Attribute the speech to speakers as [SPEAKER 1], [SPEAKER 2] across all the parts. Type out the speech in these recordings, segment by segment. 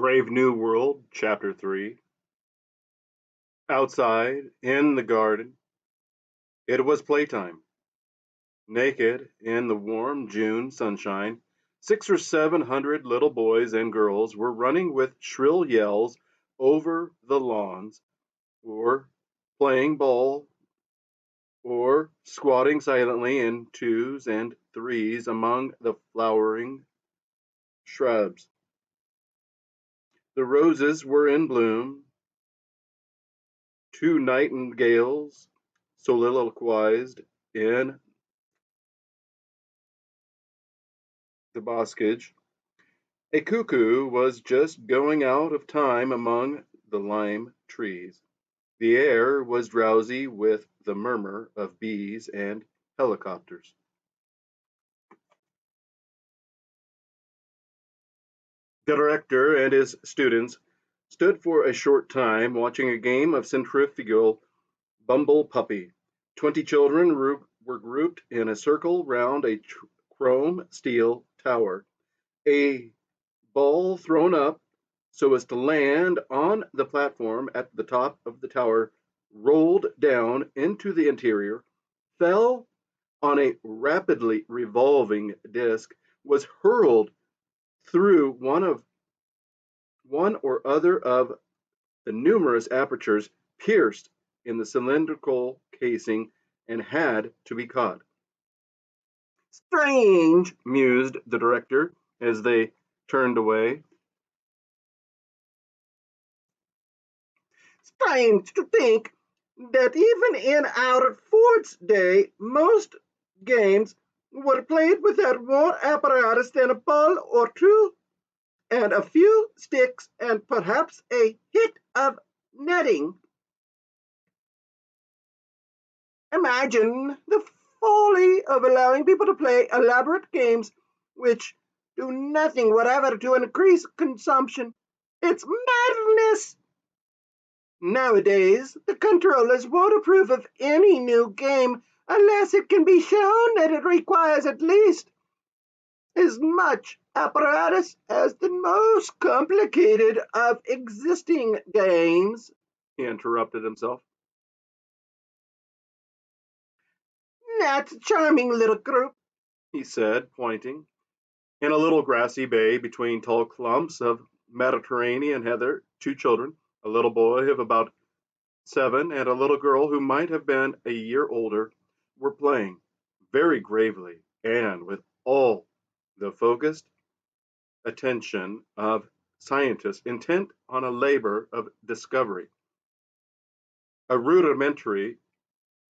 [SPEAKER 1] Brave New World, Chapter 3. Outside, in the garden, it was playtime. Naked in the warm June sunshine, 600 or 700 little boys and girls were running with shrill yells over the lawns, or playing ball, or squatting silently in twos and threes among the flowering shrubs. The roses were in bloom. Two nightingales soliloquized in the boscage. A cuckoo was just going out of time among the lime trees. The air was drowsy with the murmur of bees and helicopters. The director and his students stood for a short time watching a game of centrifugal bumble puppy. 20 children were grouped in a circle round a chrome steel tower. A ball thrown up so as to land on the platform at the top of the tower rolled down into the interior, fell on a rapidly revolving disc, was hurled through one or other of the numerous apertures pierced in the cylindrical casing, and had to be caught. Strange, mused the director as they turned away. Strange to think that even in our Ford's day, most games were played without more apparatus than a ball or two, and a few sticks, and perhaps a hit of netting. Imagine the folly of allowing people to play elaborate games which do nothing whatever to increase consumption. It's madness. Nowadays, the controllers won't approve of any new game unless it can be shown that it requires at least as much apparatus as the most complicated of existing games. He interrupted himself. That's a charming little group, he said, pointing. In a little grassy bay between tall clumps of Mediterranean heather, two children, a little boy of about 7 and a little girl who might have been a year older, were playing very gravely and with all the focused attention of scientists intent on a labor of discovery, a rudimentary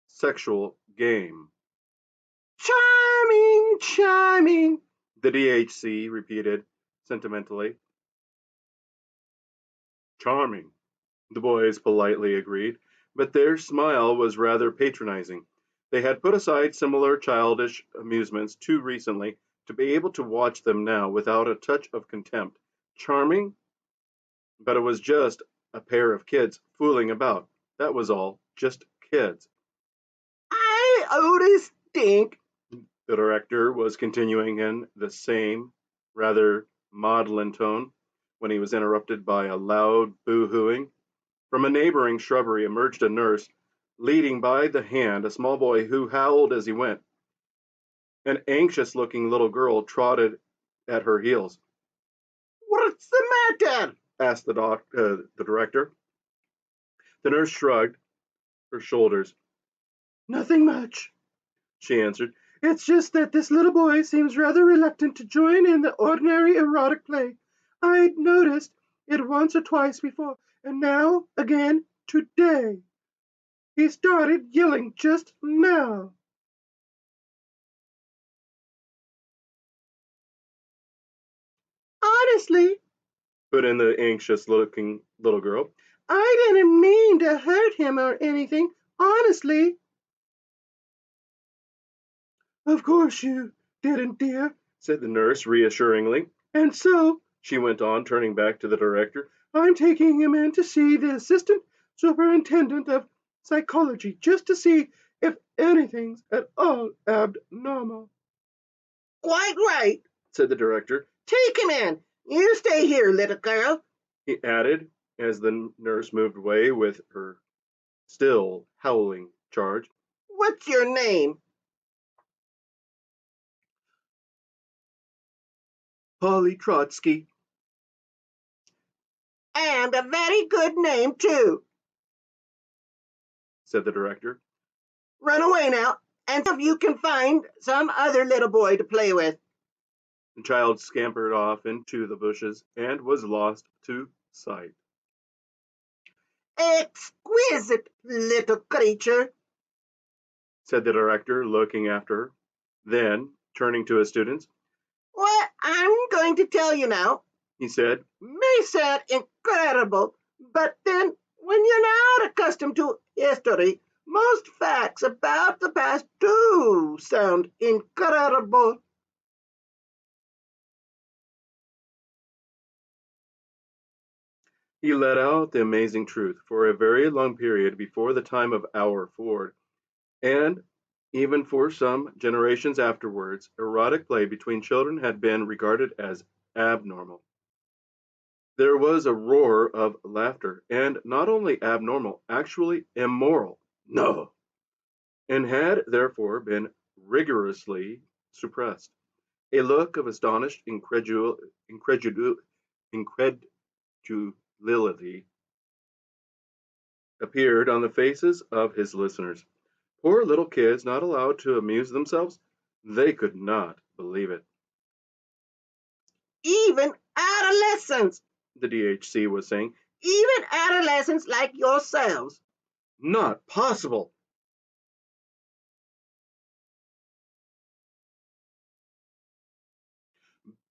[SPEAKER 1] sexual game. Charming, charming, the DHC repeated sentimentally. Charming, the boys politely agreed, but their smile was rather patronizing. They had put aside similar childish amusements too recently to be able to watch them now without a touch of contempt. Charming? But it was just a pair of kids fooling about. That was all. Just kids. I always think, the director was continuing in the same rather maudlin tone when he was interrupted by a loud boo-hooing. From a neighboring shrubbery emerged a nurse, leading by the hand a small boy who howled as he went. An anxious-looking little girl trotted at her heels. What's the matter? Asked the director. The nurse shrugged her shoulders. Nothing much, she answered. It's just that this little boy seems rather reluctant to join in the ordinary erotic play. I'd noticed it once or twice before, and now again today. He started yelling just now. Honestly, put in the anxious-looking little girl, I didn't mean to hurt him or anything, honestly. Of course you didn't, dear, said the nurse reassuringly. And so, she went on, turning back to the director, I'm taking him in to see the assistant superintendent of psychology just to see if anything's at all abnormal. Quite right, said the director. Take him in. You stay here, little girl. he added as the nurse moved away with her still howling charge.
[SPEAKER 2] What's your name?
[SPEAKER 1] Polly Trotsky,
[SPEAKER 2] And a very good name, too,
[SPEAKER 1] said the director.
[SPEAKER 2] Run away now, and see if you can find some other little boy to play with.
[SPEAKER 1] The child scampered off into the bushes and was lost to sight.
[SPEAKER 2] Exquisite little creature,
[SPEAKER 1] Said the director, looking after her. Then, turning to his students,
[SPEAKER 2] what I'm going to tell you now
[SPEAKER 1] he said,
[SPEAKER 2] may sound incredible, but then when you're not accustomed to history, most facts about the past do sound incredible.
[SPEAKER 1] he let out the amazing truth. For a very long period before the time of our Ford, and even for some generations afterwards, erotic play between children had been regarded as abnormal. There was a roar of laughter, and not only abnormal, actually immoral. No! And had therefore been rigorously suppressed. A look of astonished incredulity appeared on the faces of his listeners. Poor little kids not allowed to amuse themselves? They could not believe it.
[SPEAKER 2] Even adolescents,
[SPEAKER 1] The DHC was saying.
[SPEAKER 2] even adolescents like yourselves.
[SPEAKER 1] Not possible.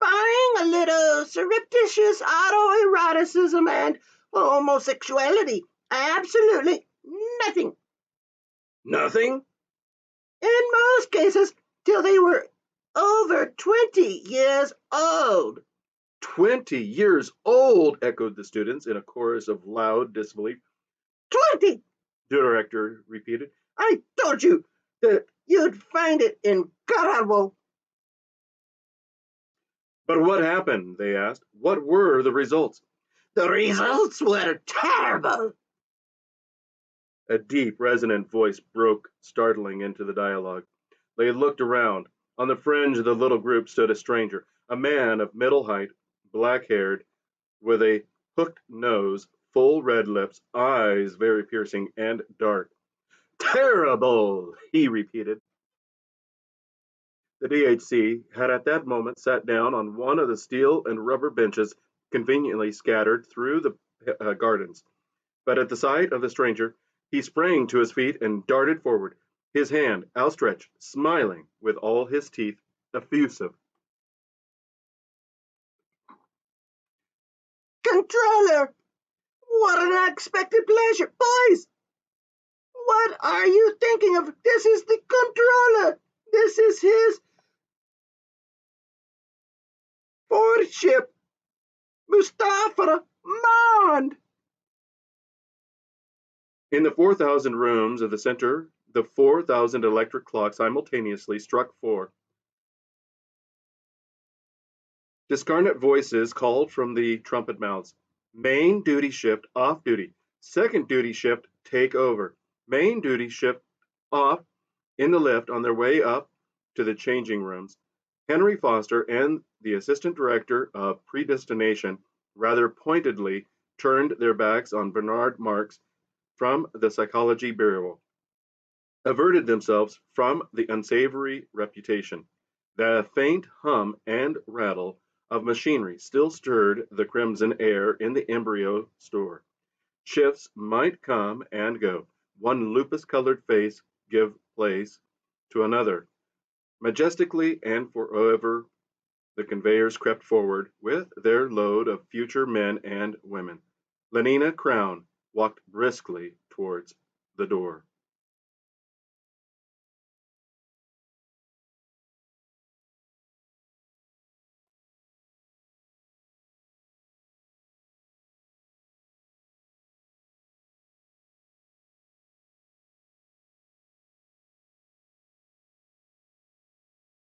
[SPEAKER 2] Buying a little surreptitious autoeroticism and homosexuality. Absolutely nothing.
[SPEAKER 1] Nothing?
[SPEAKER 2] In most cases, till they were over 20 years old.
[SPEAKER 1] 20 years old, echoed the students in a chorus of loud disbelief.
[SPEAKER 2] 20!
[SPEAKER 1] The director repeated.
[SPEAKER 2] I told you that you'd find it incredible.
[SPEAKER 1] But what happened? They asked. What were the results?
[SPEAKER 2] The results were terrible.
[SPEAKER 1] A deep, resonant voice broke startling into the dialogue. They looked around. On the fringe of the little group stood a stranger, a man of middle height, black haired, with a hooked nose, full red lips, eyes very piercing and dark. Terrible, he repeated. The DHC had at that moment sat down on one of the steel and rubber benches conveniently scattered through the gardens. But at the sight of the stranger, he sprang to his feet and darted forward, his hand outstretched, smiling with all his teeth, effusive.
[SPEAKER 2] Controller, what an unexpected pleasure. Boys, what are you thinking of? This is the controller. This is his fourth ship, Mustafa Mond.
[SPEAKER 1] In the 4,000 rooms of the center, the 4,000 electric clocks simultaneously struck 4. Discarnate voices called from the trumpet mouths. Main duty shift off duty. Second duty shift take over. Main duty shift off in the lift on their way up to the changing rooms. Henry Foster and the assistant director of predestination rather pointedly turned their backs on Bernard Marx from the psychology bureau, averted themselves from the unsavory reputation. The faint hum and rattle of machinery still stirred the crimson air in the embryo store. Shifts might come and go, one lupus colored face give place to another. Majestically and forever the conveyors crept forward with their load of future men and women. Lenina Crown walked briskly towards the door.